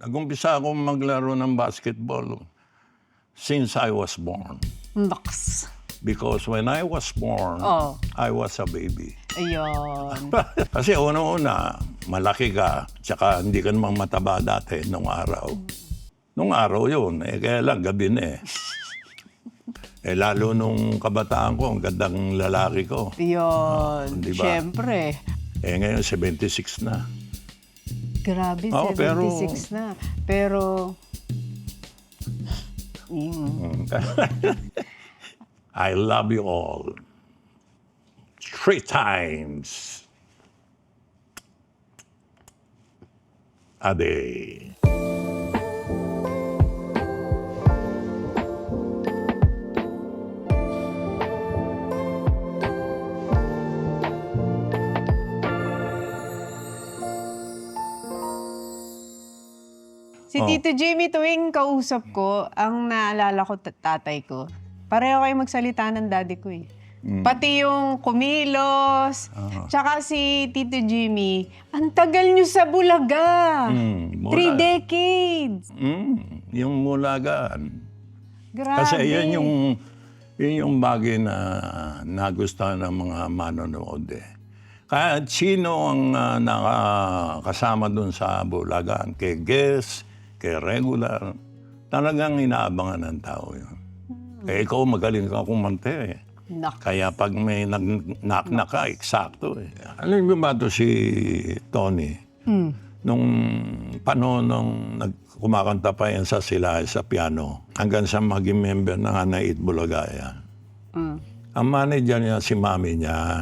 Nag-umpisa akong maglaro ng basketball since I was born. Naks. Because when I was born, Oh. I was a baby. Ayun. Kasi una-una, malaki ka, tsaka hindi ka namang mataba dati nung araw. Nung araw yun, kaya lang gabi na eh. Lalo nung kabataan ko, ang gandang lalaki ko. Ayun. Di ba? Siyempre. Ngayon, 76 na. Grabe, Oo, 76 na. Pero... I love you all. 3 times a day. Si Tito Jimmy, tuwing kausap ko, ang naalala ko tatay ko, pareho kayo magsalita ng daddy ko eh. Pati yung kumilos, tsaka si Tito Jimmy, ang tagal nyo sa Bulaga. 3 decades. Yung mulagaan. Grabe. Kasi yun yung bagay na nagustuhan ng mga manonood eh. Kahit sino ang nakakasama dun sa Bulagaan, kay guest, kay regular, talagang inaabangan ng tao yun. Ikaw magaling ka kumante eh. Kaya pag may nag-knock ka, eksakto eh. Alam mo ba ito si Tony? Nung panahon nung kumakanta pa yan sa piano, hanggang sa maging member ng Anait Bulagaya. Ang manager niya, si mami niya.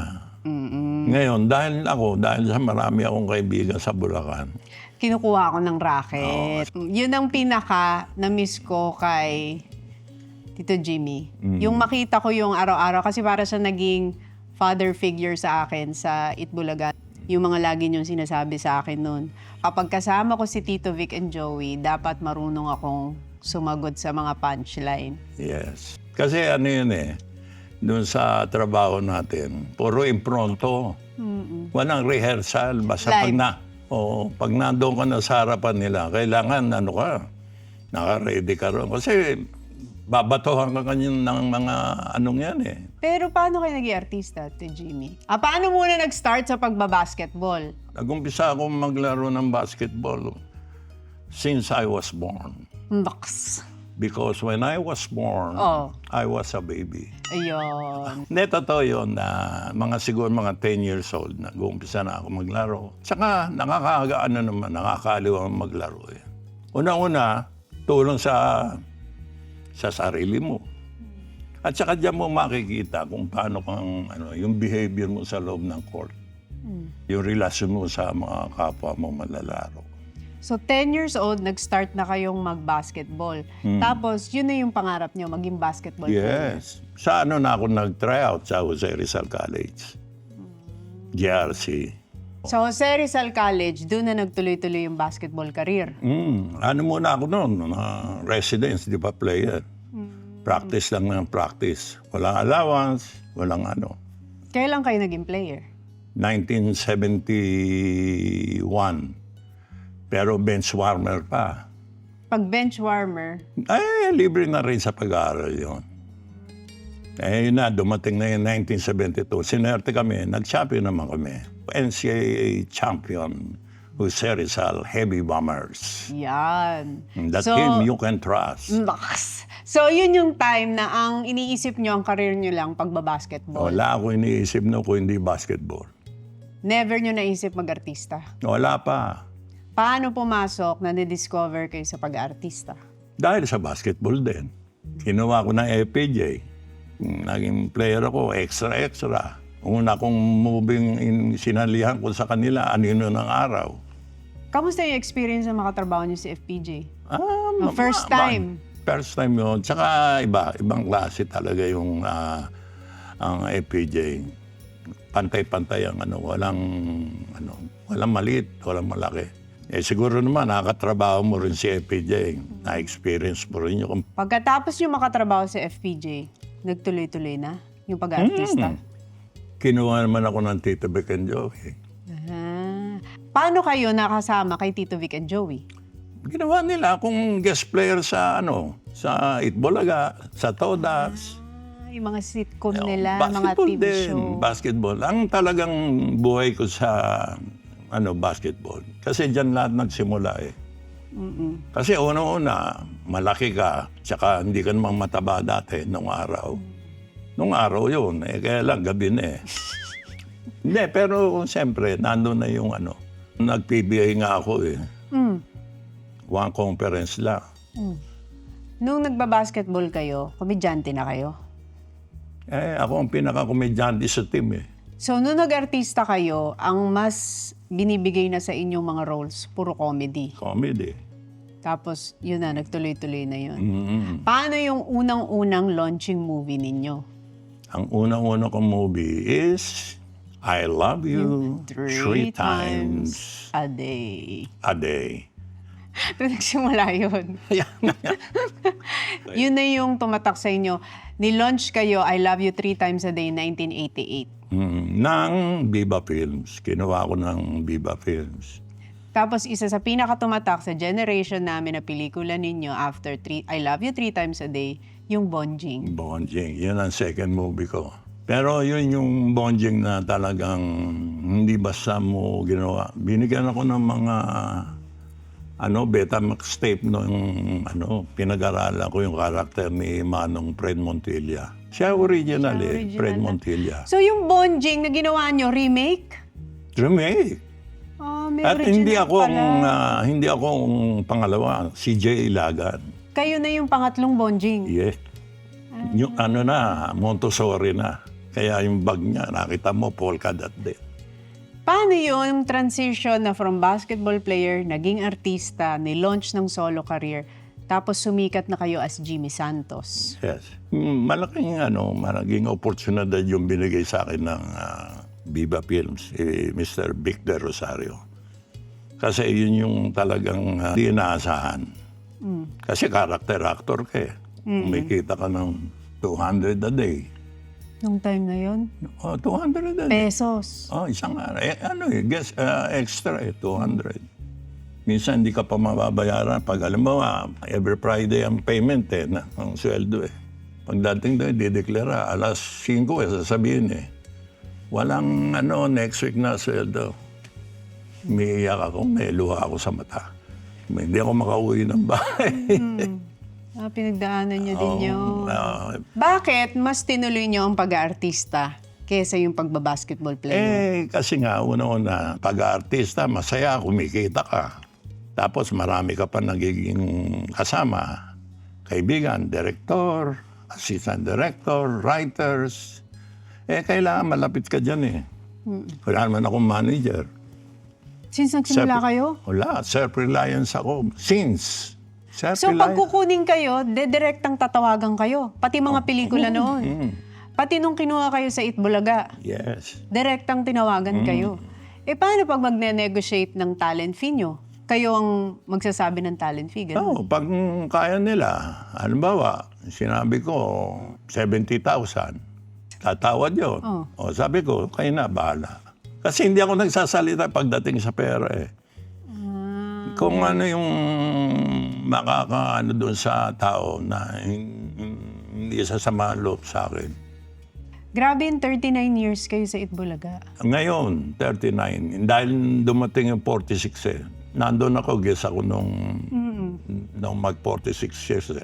Ngayon, dahil sa marami akong kaibigan sa Bulacan, kinukuha ko ng racket. Yun ang pinaka na-miss ko kay Tito Jimmy. Yung makita ko yung araw-araw kasi para siya naging father figure sa akin sa Itbulaga. Yung mga lagi niyong sinasabi sa akin noon. Kapag kasama ko si Tito Vic and Joey, dapat marunong akong sumagot sa mga punchline. yes. Kasi ano yun eh, doon sa trabaho natin, puro impronto. Walang rehearsal. Basta pag nandoon ka na sa harapan nila, kailangan naka-ready ka ron. Kasi babatohan ka kanyan ng mga anong yan eh. Pero paano kayo naging artista, Tito Jimmy? Paano muna nag-start sa pagbabasketball? Nag-umpisa akong maglaro ng basketball since I was born. Naks. Because when I was born, I was a baby. Ayun. Hindi, totoo yun na siguro mga 10 years old, nag-uumpisa na ako maglaro. Tsaka nakakaliw ang maglaro. Eh. Una-una, tulong sa sarili mo. At saka diyan mo makikita kung paano yung behavior mo sa loob ng court. Yung relasyon mo sa mga kapwa mo malalaro. So 10 years old, nag-start na kayong mag-basketball. Tapos, yun na yung pangarap nyo, maging basketball player. Yes. Sa na ako nag-tryout sa Jose Rizal College. JRC. Sa Jose Rizal College, doon na nagtuloy-tuloy yung basketball career. Muna ako noon, residence, di ba, player. Practice lang ng practice. Walang allowance, walang ano. Kailan kayo naging player? 1971. Pero bench warmer pa. Pag bench warmer, Libre na rin sa pag-aaral yun. Yun na, dumating na yung 1972. Sinerte kami, nag-champion naman kami. NCAA champion, Jose Rizal Heavy Bombers. yan. The team you can trust. Naks. So, yun yung time na ang iniisip nyo, ang career nyo lang, pagbabasketball. Wala ako iniisip na kung hindi basketball. Never nyo naisip mag-artista. Wala pa. Paano pumasok na na-discover kayo sa pag-artista? Dahil sa basketball din. Kinuha ko ng FPJ. Naging player ako, extra. Una kong moving sinalihan ko sa kanila, anino ng araw. Kamusta yung experience na makatrabaho niyo sa FPJ? First time? First time yun. Tsaka ibang klase talaga yung ang FPJ. Pantay-pantay ang walang maliit, walang malaki. Siguro naman, nakakatrabaho mo rin si FPJ. Na-experience mo rin yung... Pagkatapos nyo makatrabaho sa FPJ, nagtuloy-tuloy na yung pag-artista? Kinuha naman ako ng Tito Vic and Joey. Paano kayo nakasama kay Tito Vic and Joey? Ginawa nila akong guest player sa sa Itbulaga, sa Todas. Yung mga sitcom nila, mga Basketball TV din, show. basketball. Ang talagang buhay ko sa basketball. Kasi diyan lahat nagsimula eh. Kasi una-una, malaki ka, tsaka hindi ka namang mataba dati nung araw. Nung araw yun, kaya lang gabi na eh. Hindi, pero siyempre, nandun na yung nag-PBA nga ako eh. One conference lang. Nung nagbabasketball kayo, komedyante na kayo? Ako ang pinaka-komedyante sa team eh. So, nung nag-artista kayo, ang mas binibigay na sa inyong mga roles, puro comedy. Comedy. Tapos, yun na, nagtuloy-tuloy na yun. Mm. Paano yung unang-unang launching movie ninyo? Ang unang-unang kong movie is I Love You 3 times a day. a day. Doon nagsimula yun. Yun na yung tumatak sa inyo. Ni-launch kayo, I Love You 3 times a day, 1988. Ng Viva Films. Kinuha ko ng Viva Films. Tapos isa sa pinakatumatak sa generation namin na pelikula ninyo after I Love You 3 times a day, yung Bonjing. Bonjing. Yun ang second movie ko. Pero yun yung Bonjing na talagang hindi basta mo ginawa. Binigyan ako ng mga Betamax tape nung pinag-aralan ko yung karakter ni Manong Fred Montilla. Siya original Fred Montilla. So yung Bonjing na ginawa nyo, remake? Remake. May At original pala. hindi ako ang pangalawa, si J. Ilagan. Kayo na yung pangatlong Bonjing? Yes. Yung Montessori na. Kaya yung bag niya, nakita mo, polka dot din. Paano yung transition na from basketball player, naging artista, ni-launch ng solo career, tapos sumikat na kayo as Jimmy Santos? Yes. Malaking oportunidad yung binigay sa akin ng Viva Films, Mr. Vic De Rosario. Kasi yun yung talagang di inaasahan. Kasi character actor ka eh. Kumikita ka ng 200 a day. Nung time na yun? 200 a day. Pesos. Isang araw. Extra 200. Minsan hindi ka pa mababayaran. Pag alam mo, every Friday ang payment ang sweldo eh. Pagdating doon, dideklara, alas 5 sasabihin walang next week na sweldo. Umiiyak ako, may luha ako sa mata. Hindi ako makauwi ng bahay. Pinagdaanan nyo din yun. Bakit mas tinuloy nyo ang pag-aartista kesa yung pagbabasketball player? Kasi nga, una-una, pag-aartista, masaya, kumikita ka. Tapos marami ka pa nagiging kasama. Kaibigan, director, assistant director, writers. Kailangan malapit ka dyan Wala naman akong manager. Since nagsimula kayo? Wala, self-reliance ako. Since. So pag kukunin kayo, direktang tatawagan kayo. Pati mga pelikula noon. Pati nung kinuha kayo sa Itbulaga. Yes. Direktang tinawagan kayo. Paano pag magne-negotiate ng talent fee nyo? Kayo ang magsasabi ng talent fee, gano'n? Pag kaya nila, halimbawa, sinabi ko 70,000, tatawad yun. Sabi ko, kayo na, bahala. Kasi hindi ako nagsasalita pagdating sa pera Kung ano yung makakaano doon sa tao na hindi sasama loob sa akin. Grabe, 39 years kayo sa Itbulaga. Ngayon, 39. Dahil dumating yung 46 Nandun ako, guess ako nung mag 46 years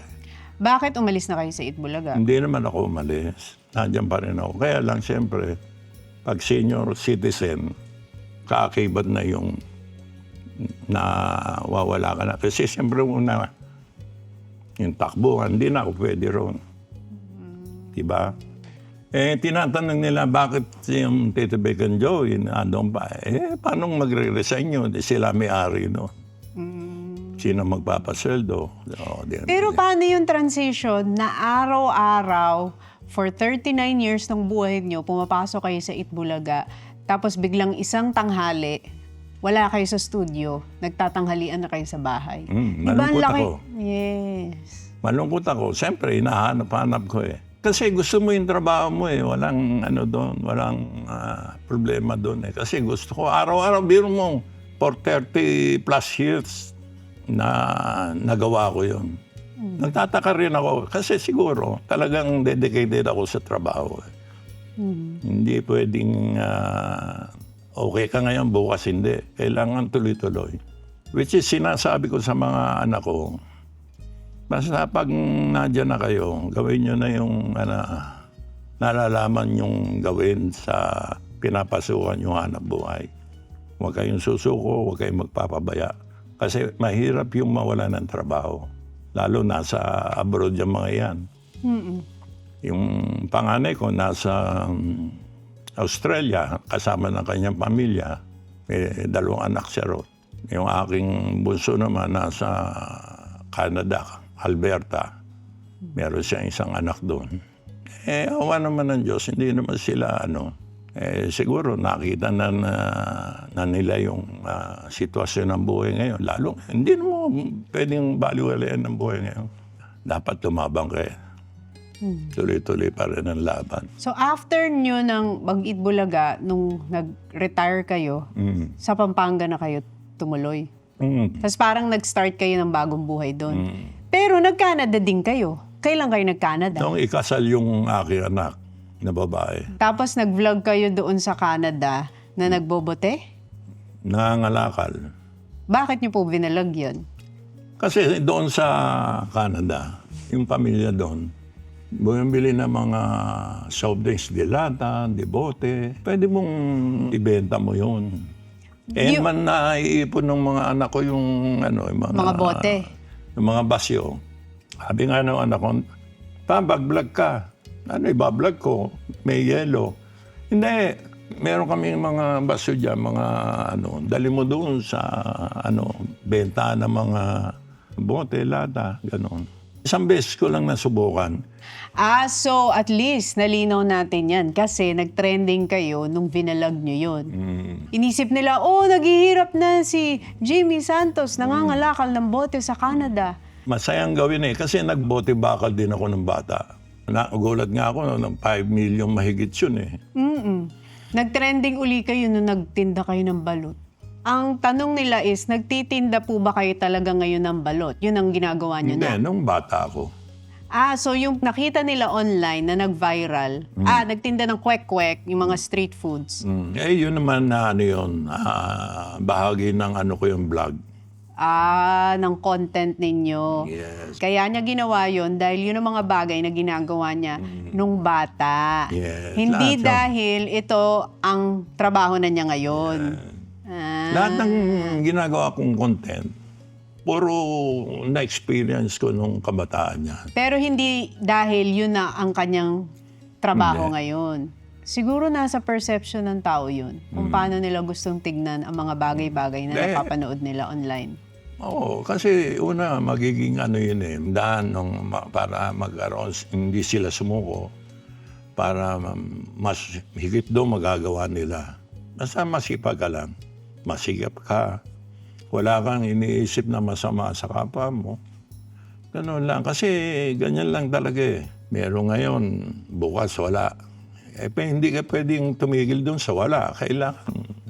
Bakit umalis na kayo sa Itbulaga? Hindi naman ako umalis. Nandiyan pa rin ako. Kaya lang, siyempre, pag senior citizen, kaakibat na yung nawawala ka na. Kasi siyempre yung takbuhan, hindi na ako pwede ron. Diba? Tinatanong nila bakit yung Tito Vic and Joey andun pa. Paano magre-resign yun? Sila may-ari, no? Sino magpapasweldo? Pero paano yung transition na araw-araw, for 39 years ng buhay niyo, pumapasok kayo sa Itbulaga, tapos biglang isang tanghali, wala kayo sa studio, nagtatanghalian na kayo sa bahay. Malungkot ako. Yes. Malungkot ako. Siyempre, hinahanap-hanap ko Kasi gusto mo yung trabaho mo Walang doon, walang problema doon Kasi gusto ko, araw-araw, biro mo, for 30 plus years, na nagawa ko yun. Nagtataka rin ako kasi siguro talagang dedicated ako sa trabaho. Hindi pwedeng okay ka ngayon, bukas hindi. Kailangan tuloy-tuloy. Which is sinasabi ko sa mga anak ko, basta pag nandiyan na kayo, gawin nyo na yung nalalaman yung gawin sa pinapasukan yung hanap buhay. Huwag kayong susuko, huwag kayong magpapabaya. Kasi mahirap yung mawala ng trabaho. Lalo nasa abroad yung mga yan. Yung panganay ko nasa Australia, kasama ng kanyang pamilya. May 2 anak siya ron. Yung aking bunso naman nasa Canada, Alberta. Meron siyang 1 anak doon. Awa naman ng Diyos, hindi naman sila siguro nakita na nila yung sitwasyon ng buhay ngayon. Lalo, hindi naman pwedeng baliwalayan ng buhay ngayon. Dapat tumabang kayo. Tuloy-tuloy pa rin ang laban. So after nyo ng Mag-Eat Bulaga, nung nag-retire kayo, sa Pampanga na kayo tumuloy. Tapos parang nag-start kayo ng bagong buhay doon. Pero nag-Canada din kayo. Kailan kayo nag-Canada? Nung ikasal yung aking anak na babae, Tapos nag-vlog kayo doon sa Canada na nagbobote? nangangalakal. Bakit nyo po binalag yun? Kasi doon sa Canada, yung pamilya doon, bumibili ng mga soft drinks, dilata, dibote. Pwede mong ibenta mo yun. Man naiipon ng mga anak ko yung Mga bote. Yung mga basyo. Sabi nga ng anak ko, mag-vlog ka. Iba-vlog ko? May yelo. Hindi. Meron kami mga basyo dyan, mga dali mo doon sa benta ng mga bote, lata, gano'n. 1 beses ko lang nasubukan. So at least nalinaw natin yan kasi nag-trending kayo nung vinalag nyo yun. Inisip nila, naghihirap na si Jimmy Santos, nangangalakal ng bote sa Canada. Masayang gawin kasi nagbote bakal din ako ng bata. Nagulat nga ako ng 5 million mahigit yun . Nag-trending uli kayo nung nagtinda kayo ng balot. Ang tanong nila is, nagtitinda po ba kayo talaga ngayon ng balot? Yun ang ginagawa nyo na? Hindi, nung bata ako. So yung nakita nila online na nag-viral, nagtinda ng kwek-kwek, yung mga street foods. Yun naman na bahagi ng ko yung vlog. Ng content ninyo. Yes. Kaya niya ginawa yun dahil yun ang mga bagay na ginagawa niya nung bata. Yes. Hindi Lahat dahil ito ang trabaho na niya ngayon. Lahat ng ginagawa kong content, puro na-experience ko nung kabataan niya. Pero hindi dahil yun na ang kanyang trabaho ngayon. Siguro nasa perception ng tao yun. Kung paano nila gustong tignan ang mga bagay-bagay na napapanood nila online. Oo, kasi una magiging yun daan para magkaroon, hindi sila sumuko, para mas higit doon magagawa nila. Basta masipag ka lang, masigap ka, wala kang iniisip na masama sa kapwa mo. Ganun lang, kasi ganyan lang talaga . Meron ngayon, bukas wala. Hindi ka pwedeng tumigil doon sa wala. Kailangan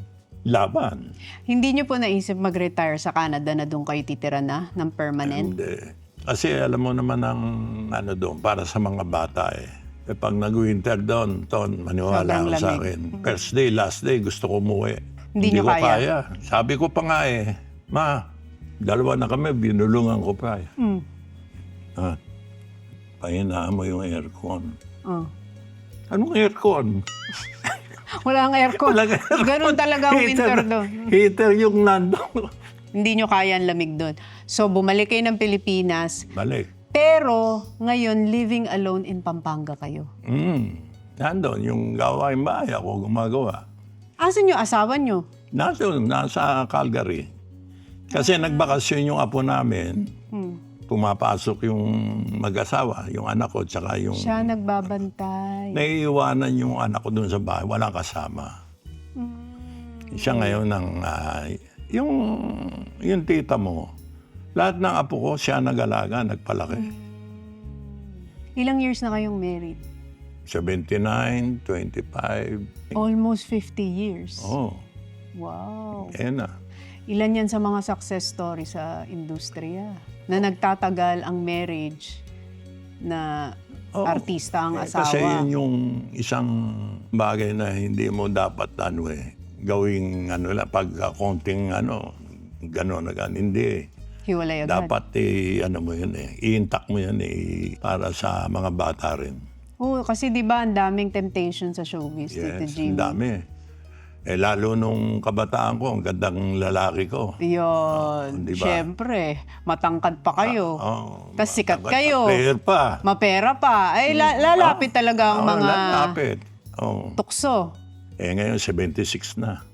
laban. Hindi niyo po naisip mag-retire sa Canada na doon kayo titira na ng permanent? Hindi. Kasi alam mo naman ang doon, para sa mga bata . Pag nag-winter doon, maniwala ka sa akin. First day, last day, gusto ko umuwi. Hindi ko niyo kaya? Sabi ko pa nga Ma, 2 na kami, binulungan ko pa . Pahinaan mo yung aircon. Anong aircon? Walang aircon. Ganun talaga ang winter doon. Heater yung nandun. Hindi nyo kaya ang lamig doon. So, bumalik kayo ng Pilipinas. Balik. Pero, ngayon, living alone in Pampanga kayo. Nandun, yung gawain bahay ako gumagawa. Asan yung asawa nyo? Nasa Calgary. Kasi nagbakasyon yung apo namin. Pumapasok yung mag-asawa, yung anak ko, tsaka yung... Siya nagbabantay. Naiiwanan yung anak ko dun sa bahay, walang kasama. Siya ngayon yung tita mo, lahat ng apo ko, siya nag-alaga, nagpalaki. Ilang years na kayong married? 79, 25. Almost 50 years. Oo. Wow. Ayan na. Ilan yan sa mga success story sa industriya na nagtatagal ang marriage na Oo. artista ang Kasi asawa. yun yung isang bagay na hindi mo dapat gawing lang, pag konting gano'n na gano'n. Hindi. Hiwalay agad. Dapat mo yun i-intact mo yan para sa mga bata rin. Oo, kasi di ba ang daming temptation sa showbiz, Tito Yes, Jimmy? ang dami. Lalo nung kabataan ko, ang gandang lalaki ko. Yun. Di ba? Siyempre, matangkad pa kayo. Tapos sikat Dapat kayo. player pa. Mapera pa. Ay, lalapit talaga ang mga Lalapit. tukso. Ngayon, 76 na.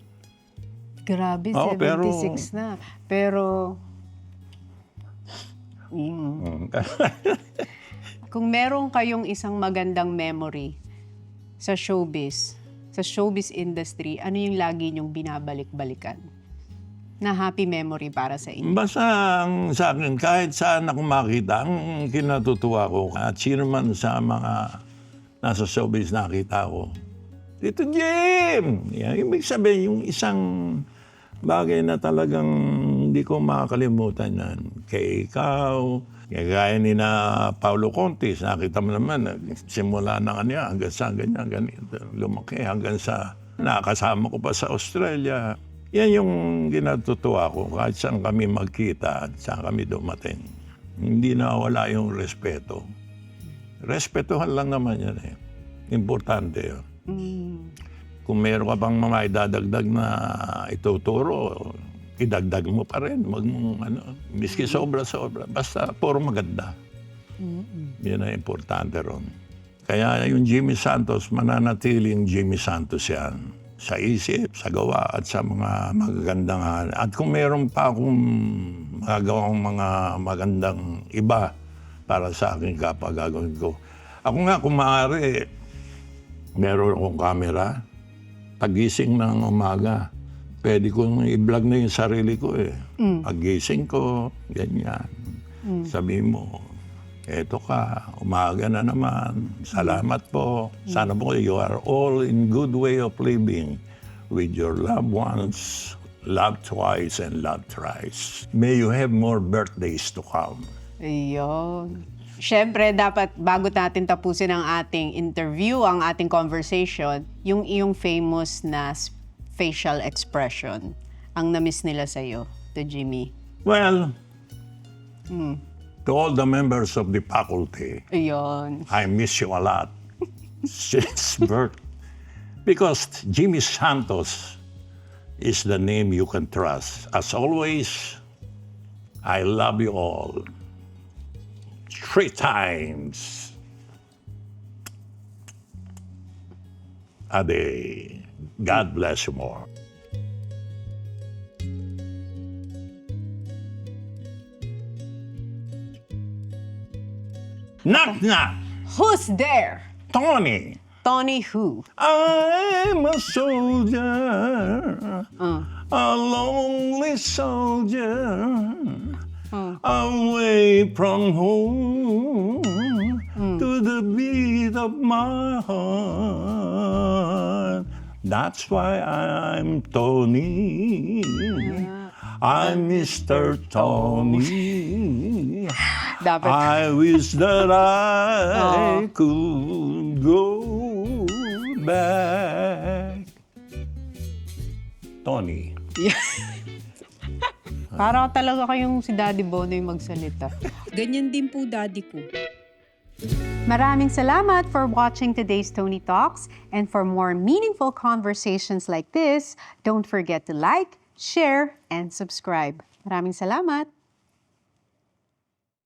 Grabe, Oo, 76 na. Pero, kung meron kayong isang magandang memory sa showbiz industry, ano yung lagi niyong binabalik-balikan na happy memory para sa inyo? Basta ang sa akin, kahit saan ako makita, ang kinatutuwa ko, at sino man sa mga nasa showbiz nakita ko, Tito Jim! Yan, ibig sabihin, yung isang bagay na talagang hindi ko makakalimutan yan. Kay ikaw, gaya ni na Paulo Contis, nakita mo naman, simula na kanya hanggang sa ganyan, ganito, lumaki hanggang sa nakasama ko pa sa Australia. Yan yung ginatutuwa ko, kahit saan kami magkita at saan kami dumating. Hindi nawala yung respeto. Respetuhan lang naman yan Importante yun. Kung meron ka pang mga idadagdag na ituturo, idagdag mo pa rin. Wag mong miski sobra-sobra. Basta puro maganda. Yan ang importante ron. Kaya yung Jimmy Santos, mananatiling Jimmy Santos yan. Sa isip, sa gawa, at sa mga magagandang... At kung meron pa akong magagawang mga magandang iba para sa akin kapag gagawin ko. Ako nga, kung maaari, meron akong camera. Pagising ng umaga, pwede kong i-vlog na yung sarili ko Pagising ko, ganyan. Sabi mo, eto ka, umaga na naman. Salamat po. Sana po you are all in good way of living with your loved ones. Love twice and love thrice. May you have more birthdays to come. Ayun. Siyempre, dapat bago natin tapusin ang ating interview, ang ating conversation, yung iyong famous na facial expression, ang na-miss nila sa'yo, to Jimmy. Well, to all the members of the faculty, Ayun. I miss you a lot since birth. Because Jimmy Santos is the name you can trust. As always, I love you all. 3 times a day. God bless you more. Knock, knock. Who's there? Tony. Tony who? I'm a soldier, a lonely soldier, away from home, to the beat of my heart. That's why I'm Tony. I'm Mr. Tony. Dapat. I wish that I could go back. Tony. Para talaga kayong si Daddy Bonoy magsalita. Ganyan din po daddy ko. Maraming salamat for watching today's Tony Talks. And for more meaningful conversations like this, don't forget to like, share, and subscribe. Maraming salamat!